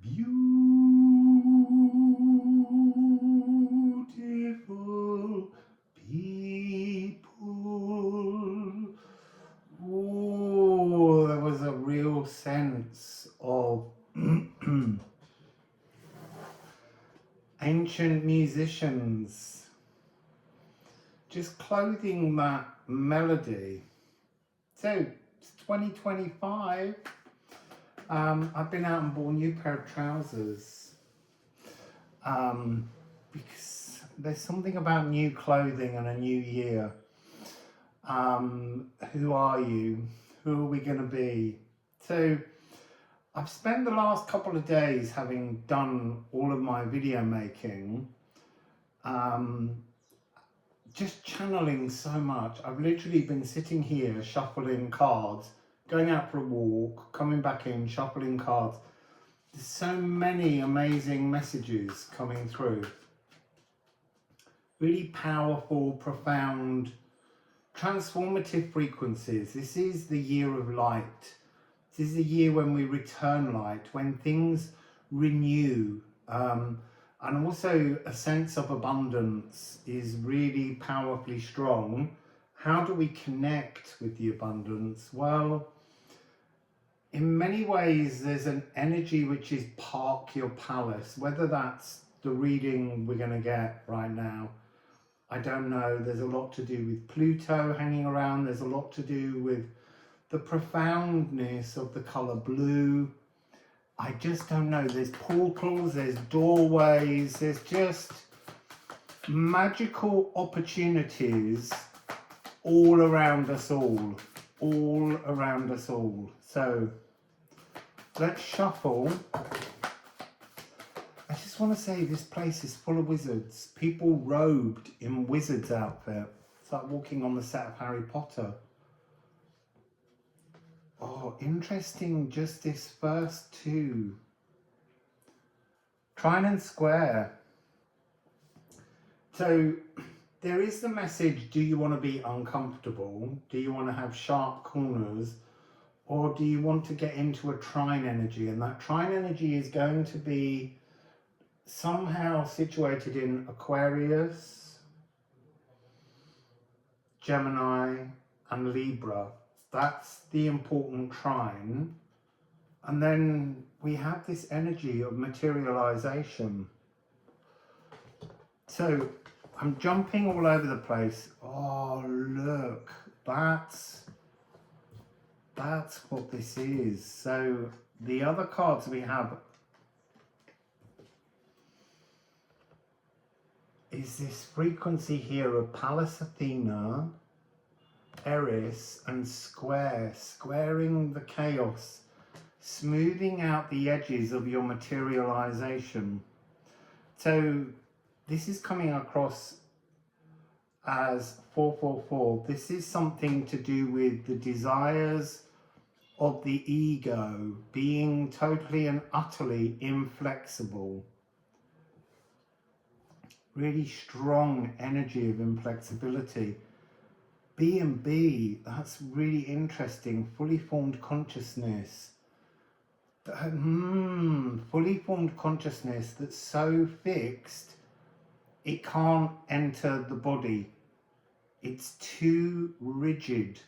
Beautiful people. Oh, there was a real sense of ancient musicians just clothing that melody. So it's 2025. I've been out and bought a new pair of trousers because there's something about new clothing and a new year. Who are you? Who are we going to be? So I've spent the last couple of days, having done all of my video making, just channeling so much. I've literally been sitting here shuffling cards, going out for a walk, coming back in, shuffling cards. There's so many amazing messages coming through. Really powerful, profound, transformative frequencies. This is the year of light. This is the year when we return light, when things renew. And also a sense of abundance is really powerfully strong. How do we connect with the abundance? Well, in many ways, there's an energy which is park your palace, whether that's the reading we're going to get right now. I don't know. There's a lot to do with Pluto hanging around. There's a lot to do with the profoundness of the color blue. I just don't know. There's portals, there's doorways, there's just magical opportunities all around us all around us all. So let's shuffle. I just want to say this place is full of wizards, people robed in wizards outfit. It's like walking on the set of Harry Potter. Oh, interesting, just this first two. Trine and square. So there is the message, do you want to be uncomfortable? Do you want to have sharp corners? Or do you want to get into a trine energy? And that trine energy is going to be somehow situated in Aquarius, Gemini, and Libra. That's the important trine. And then we have this energy of materialization. So I'm jumping all over the place. Oh, look, that's what this is. So the other cards we have is this frequency here of Pallas Athena, Aries, and squaring the chaos, smoothing out the edges of your materialization. So this is coming across as 444. This is something to do with the desires of the ego being totally and utterly inflexible. Really strong energy of inflexibility. B and B, that's really interesting. Fully formed consciousness. Fully formed consciousness that's so fixed it can't enter the body. It's too rigid.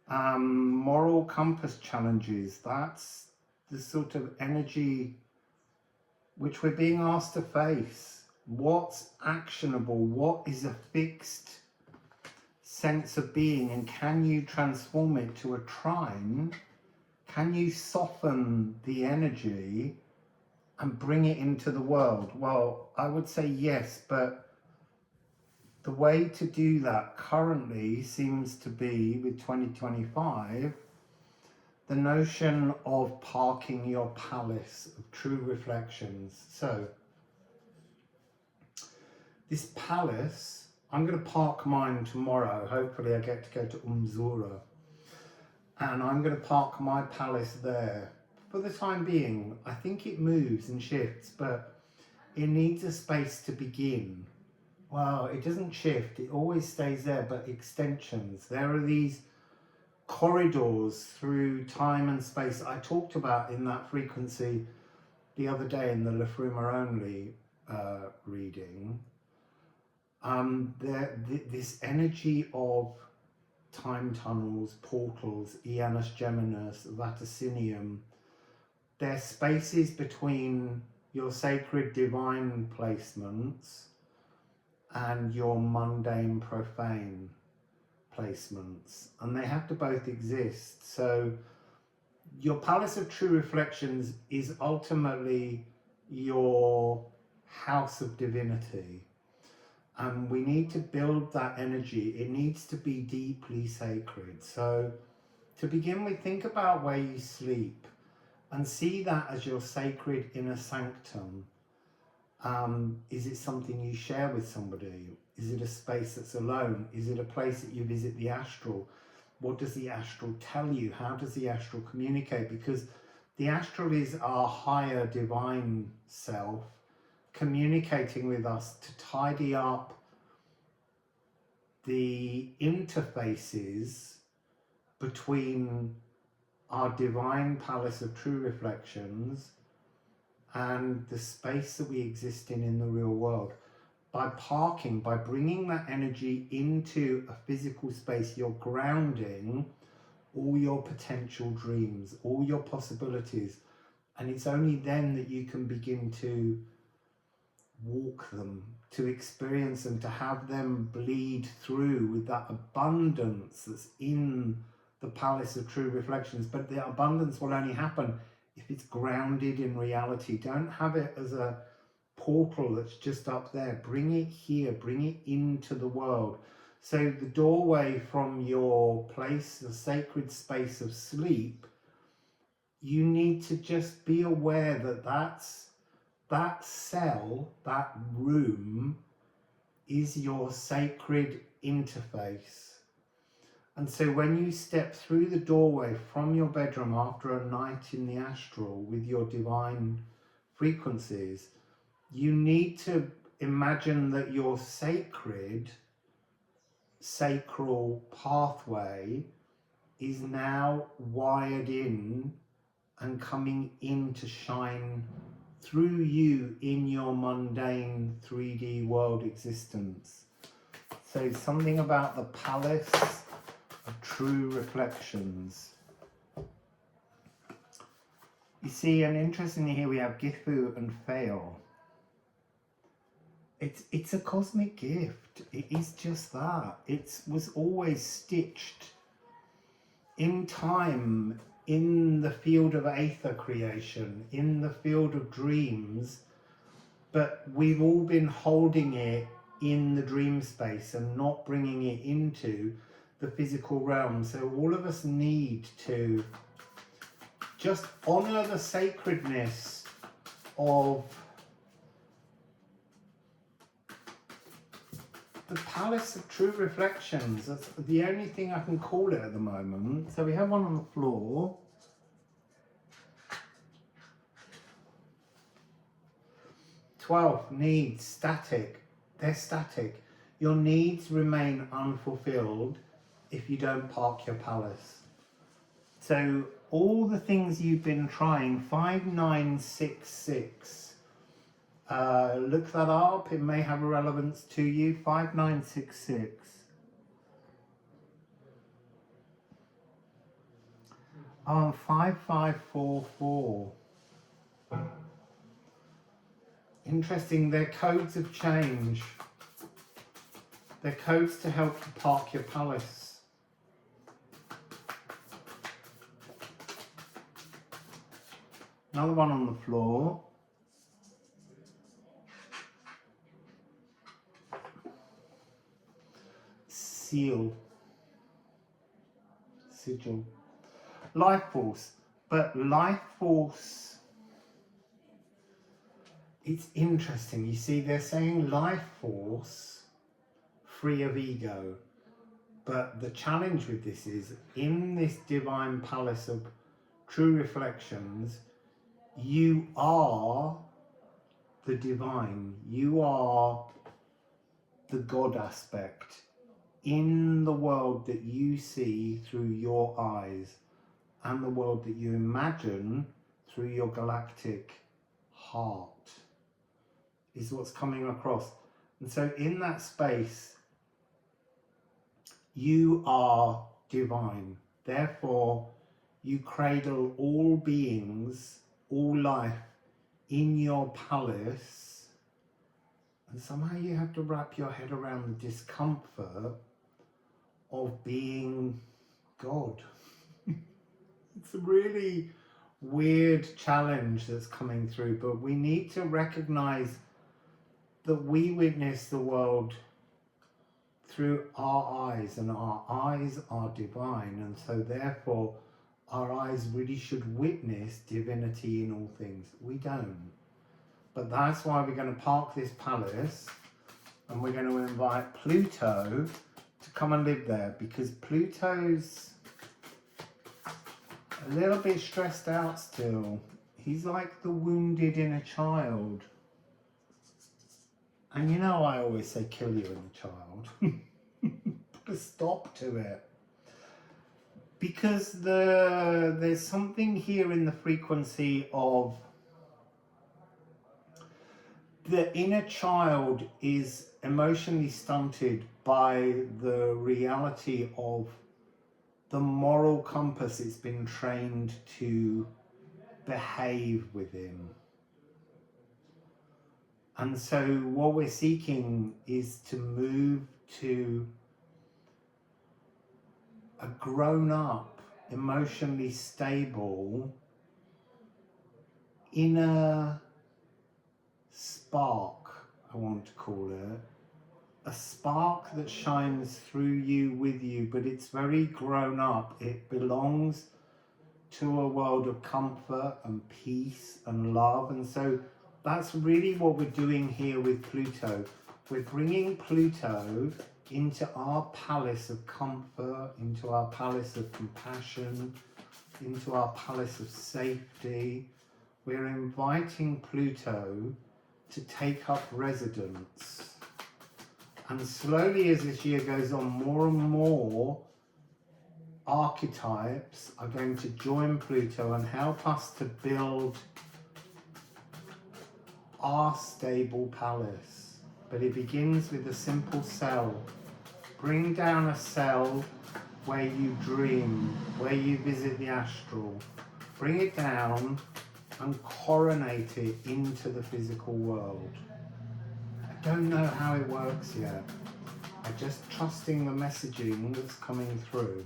Moral compass challenges. That's the sort of energy which we're being asked to face. What's actionable? What is a fixed sense of being, and can you transform it to a trine? Can you soften the energy and bring it into the world? Well, I would say yes, but the way to do that currently seems to be, with 2025, the notion of parking your palace of true reflections. So this palace, I'm going to park mine tomorrow. Hopefully I get to go to Umzura. And I'm going to park my palace there. For the time being, I think it moves and shifts, but it needs a space to begin. Well, it doesn't shift. It always stays there, but extensions. There are these corridors through time and space I talked about in that frequency the other day in the Liffruma only reading, this energy of time tunnels, portals, Janus Geminus, Vaticinium, they're spaces between your sacred divine placements and your mundane profane placements, and they have to both exist. So your Palace of True Reflections is ultimately your house of divinity, and we need to build that energy. It needs to be deeply sacred. So to begin with, think about where you sleep and see that as your sacred inner sanctum. Is it something you share with somebody? Is it a space that's alone? Is it a place that you visit the astral? What does the astral tell you? How does the astral communicate? Because the astral is our higher divine self communicating with us to tidy up the interfaces between our divine Palace of True Reflections and the space that we exist in the real world. By parking, by bringing that energy into a physical space, you're grounding all your potential dreams, all your possibilities, and it's only then that you can begin to walk them, to experience them, to have them bleed through with that abundance that's in the Palace of True Reflections. But the abundance will only happen if it's grounded in reality. Don't have it as a portal that's just up there. Bring it here, bring it into the world. So the doorway from your place, the sacred space of sleep, you need to just be aware that that cell, that room, is your sacred interface. And so when you step through the doorway from your bedroom after a night in the astral with your divine frequencies, you need to imagine that your sacral pathway is now wired in and coming in to shine through you in your mundane 3D world existence. So something about the Palace of True Reflections. You see, and interestingly here we have Gifu and Fail. It's a cosmic gift. It is just that. It was always stitched in time, in the field of aether creation, in the field of dreams, but we've all been holding it in the dream space and not bringing it into the physical realm. So all of us need to just honor the sacredness of the Palace of True Reflections. That's the only thing I can call it at the moment. So we have one on the floor. Needs, static. They're static. Your needs remain unfulfilled if you don't park your palace. So all the things you've been trying, 5966. Look that up, it may have a relevance to you. 5966. Oh, 5544. Interesting, their codes have changed. They're codes to help you park your palace. Another one on the floor. Seal. Sigil. Life force. But life force, it's interesting. You see, they're saying life force free of ego. But the challenge with this is, in this divine Palace of True Reflections, you are the divine. You are the God aspect in the world that you see through your eyes and the world that you imagine through your galactic heart is what's coming across. And so in that space, you are divine. Therefore, you cradle all beings, all life in your palace. And somehow you have to wrap your head around the discomfort of being God. It's a really weird challenge that's coming through, but we need to recognize that we witness the world through our eyes, and our eyes are divine, and so therefore our eyes really should witness divinity in all things. We don't. But that's why we're going to park this palace and we're going to invite Pluto to come and live there, because Pluto's a little bit stressed out still. He's like the wounded inner child. And you know I always say kill your inner child. Put a stop to it. Because there's something here in the frequency of the inner child is emotionally stunted by the reality of the moral compass it's been trained to behave within. And so what we're seeking is to move to a grown-up, emotionally stable inner spark, I want to call it. A spark that shines through you, with you, but it's very grown up. It belongs to a world of comfort and peace and love. And so that's really what we're doing here with Pluto. We're bringing Pluto into our palace of comfort, into our palace of compassion, into our palace of safety. We're inviting Pluto to take up residence. And slowly as this year goes on, more and more archetypes are going to join Pluto and help us to build our stable palace. But it begins with a simple cell. Bring down a cell where you dream, where you visit the astral. Bring it down and coronate it into the physical world. I don't know how it works yet. I'm just trusting the messaging that's coming through.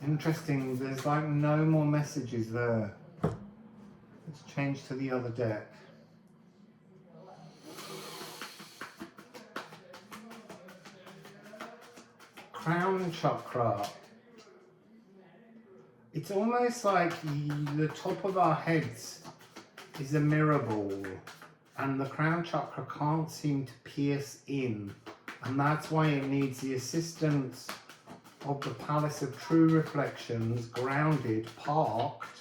Interesting, there's like no more messages there. Let's change to the other deck. Crown chakra. It's almost like the top of our heads is a mirror ball, and the crown chakra can't seem to pierce in, and that's why it needs the assistance of the palace of true reflections, grounded, parked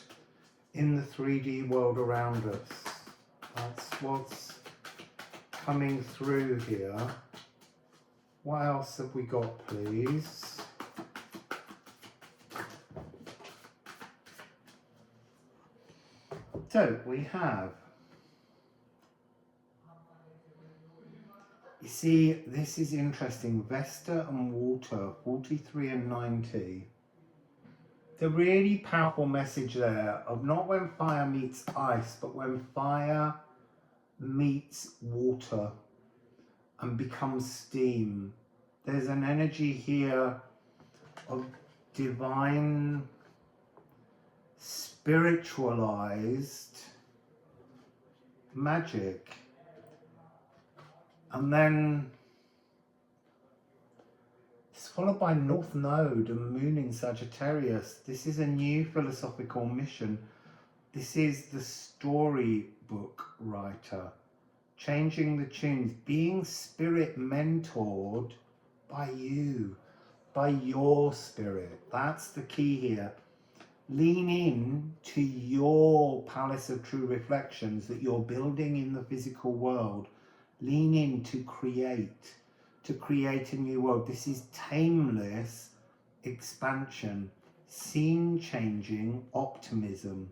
in the 3D world around us. That's what's coming through here. What else have we got, please? So we have, you see, this is interesting, Vesta and Water, 43 and 90. The really powerful message there of not when fire meets ice, but when fire meets water and becomes steam. There's an energy here of divine, spiritualized magic. And then it's followed by North Node and Moon in Sagittarius. This is a new philosophical mission. This is the storybook writer, changing the tunes, being spirit mentored by you, by your spirit. That's the key here. Lean in to your palace of true reflections that you're building in the physical world. Lean in to create a new world. This is tameless expansion. scene-changing optimism.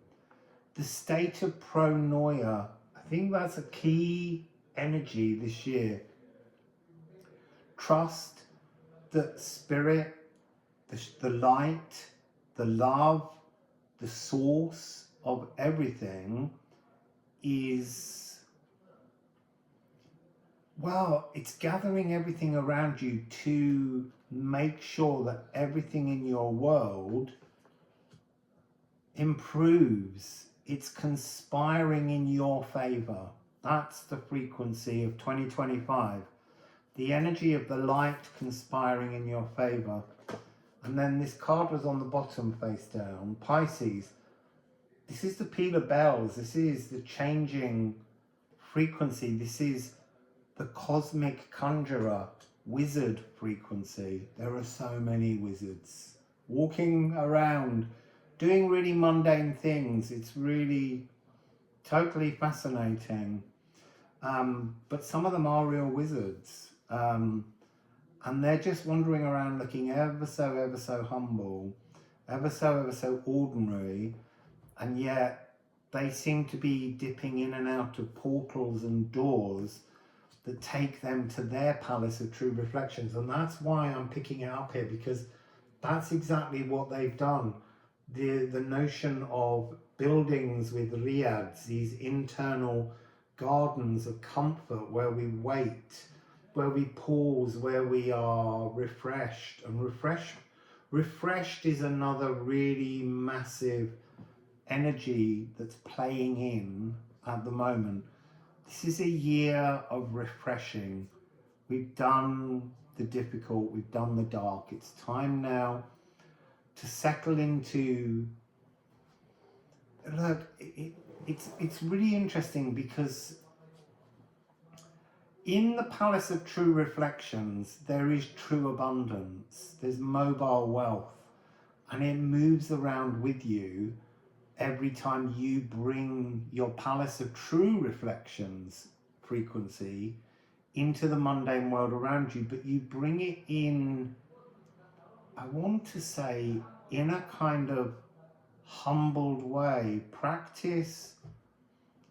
The state of pronoia, I think that's a key energy this year. Trust that spirit, the light, the love, the source of everything is, well, it's gathering everything around you to make sure that everything in your world improves. It's conspiring in your favor. That's the frequency of 2025. The energy of the light conspiring in your favor. And then this card was on the bottom face down. Pisces. This is the peal of bells. This is the changing frequency. This is the cosmic conjurer, wizard frequency. There are so many wizards walking around doing really mundane things. It's really totally fascinating. But some of them are real wizards. And they're just wandering around looking ever so humble, ever so ordinary. And yet they seem to be dipping in and out of portals and doors that take them to their palace of true reflections. And that's why I'm picking it up here, because that's exactly what they've done. The notion of buildings with riads, these internal gardens of comfort where we wait, where we pause, where we are refreshed. And refreshed is another really massive energy that's playing in at the moment. This is a year of refreshing. We've done the difficult, we've done the dark. It's time now to settle into, look, it's really interesting because in the Palace of True Reflections, there is true abundance. There's mobile wealth, and it moves around with you every time you bring your Palace of True Reflections frequency into the mundane world around you, but you bring it in, I want to say, in a kind of humbled way. Practice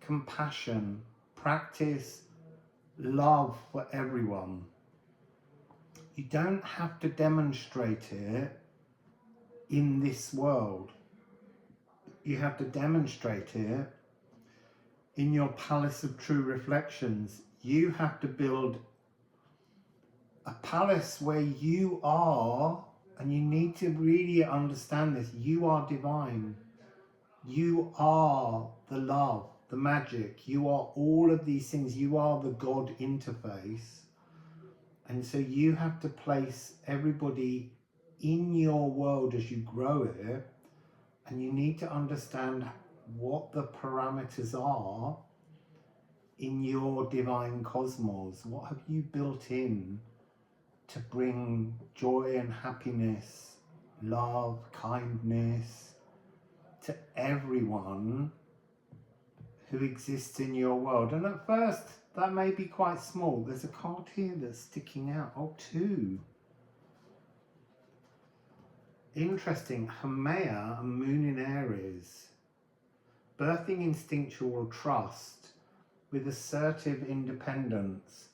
compassion, practice love for everyone. You don't have to demonstrate it in this world. You have to demonstrate it in your Palace of True Reflections. You have to build a palace where you are, and you need to really understand this, you are divine. You are the love, the magic. You are all of these things. You are the God interface. And so you have to place everybody in your world as you grow it, and you need to understand what the parameters are in your divine cosmos. What have you built in to bring joy and happiness, love, kindness to everyone who exists in your world? And at first that may be quite small. There's a card here that's sticking out. Oh, two. Interesting. Haumea, a moon in Aries. Birthing instinctual trust with assertive independence.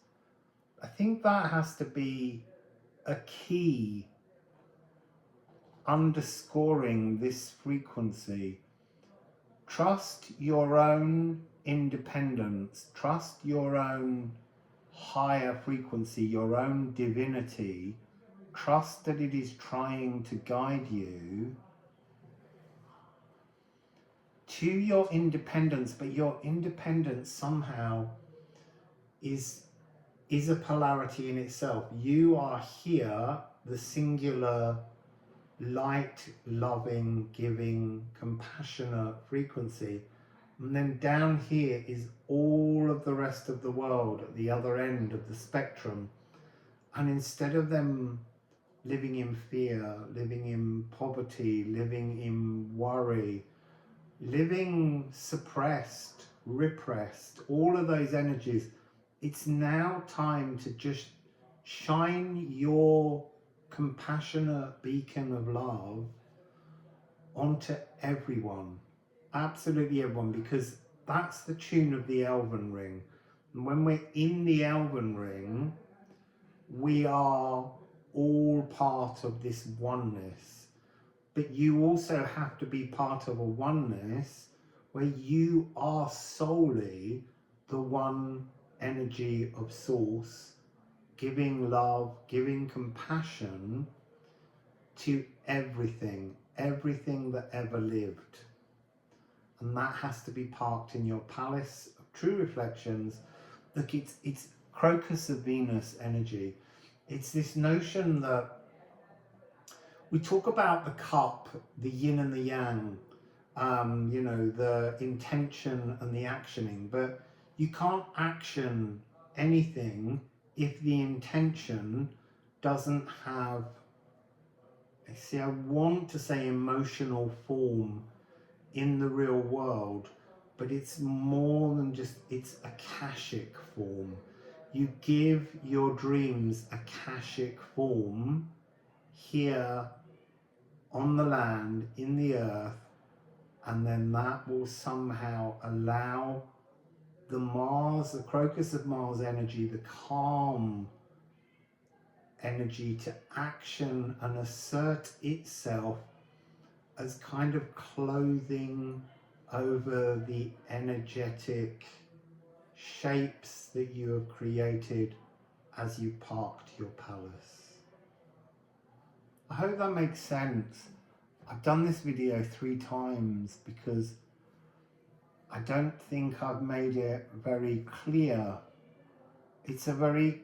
I think that has to be a key underscoring this frequency. Trust your own independence. Trust your own higher frequency, your own divinity. Trust that it is trying to guide you to your independence, but your independence somehow is a polarity in itself. You are here, the singular, light, loving, giving, compassionate frequency. And then down here is all of the rest of the world at the other end of the spectrum. And instead of them living in fear, living in poverty, living in worry, living suppressed, repressed, all of those energies, it's now time to just shine your compassionate beacon of love onto everyone, absolutely everyone, because that's the tune of the Elven Ring. And when we're in the Elven Ring, we are all part of this oneness. But you also have to be part of a oneness where you are solely the one energy of source, giving love, giving compassion to everything that ever lived. And that has to be parked in your palace of true reflections. Look, it's Crocus of Venus energy. It's this notion that we talk about the cup, the yin and the yang, you know, the intention and the actioning, but you can't action anything if the intention doesn't have, I want to say emotional form in the real world, but it's more than just, it's akashic form. You give your dreams akashic form here on the land, in the earth, and then that will somehow allow the Mars, the Crocus of Mars energy, the calm energy, to action and assert itself as kind of clothing over the energetic shapes that you have created as you parked your palace. I hope that makes sense. I've done this video 3 times because I don't think I've made it very clear. It's a very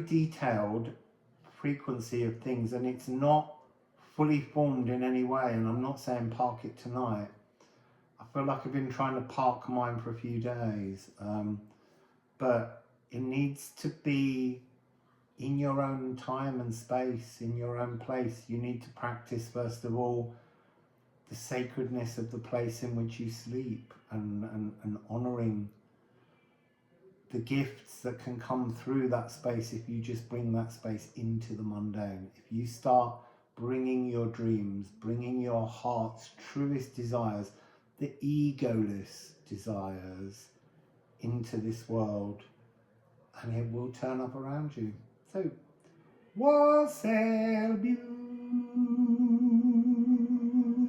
detailed frequency of things, and it's not fully formed in any way, and I'm not saying park it tonight. I feel like I've been trying to park mine for a few days, but it needs to be in your own time and space, in your own place. You need to practice, first of all, the sacredness of the place in which you sleep, and honouring the gifts that can come through that space if you just bring that space into the mundane. If you start bringing your dreams, bringing your heart's truest desires, the egoless desires, into this world, and it will turn up around you. So, Wassail,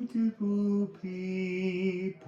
beautiful people.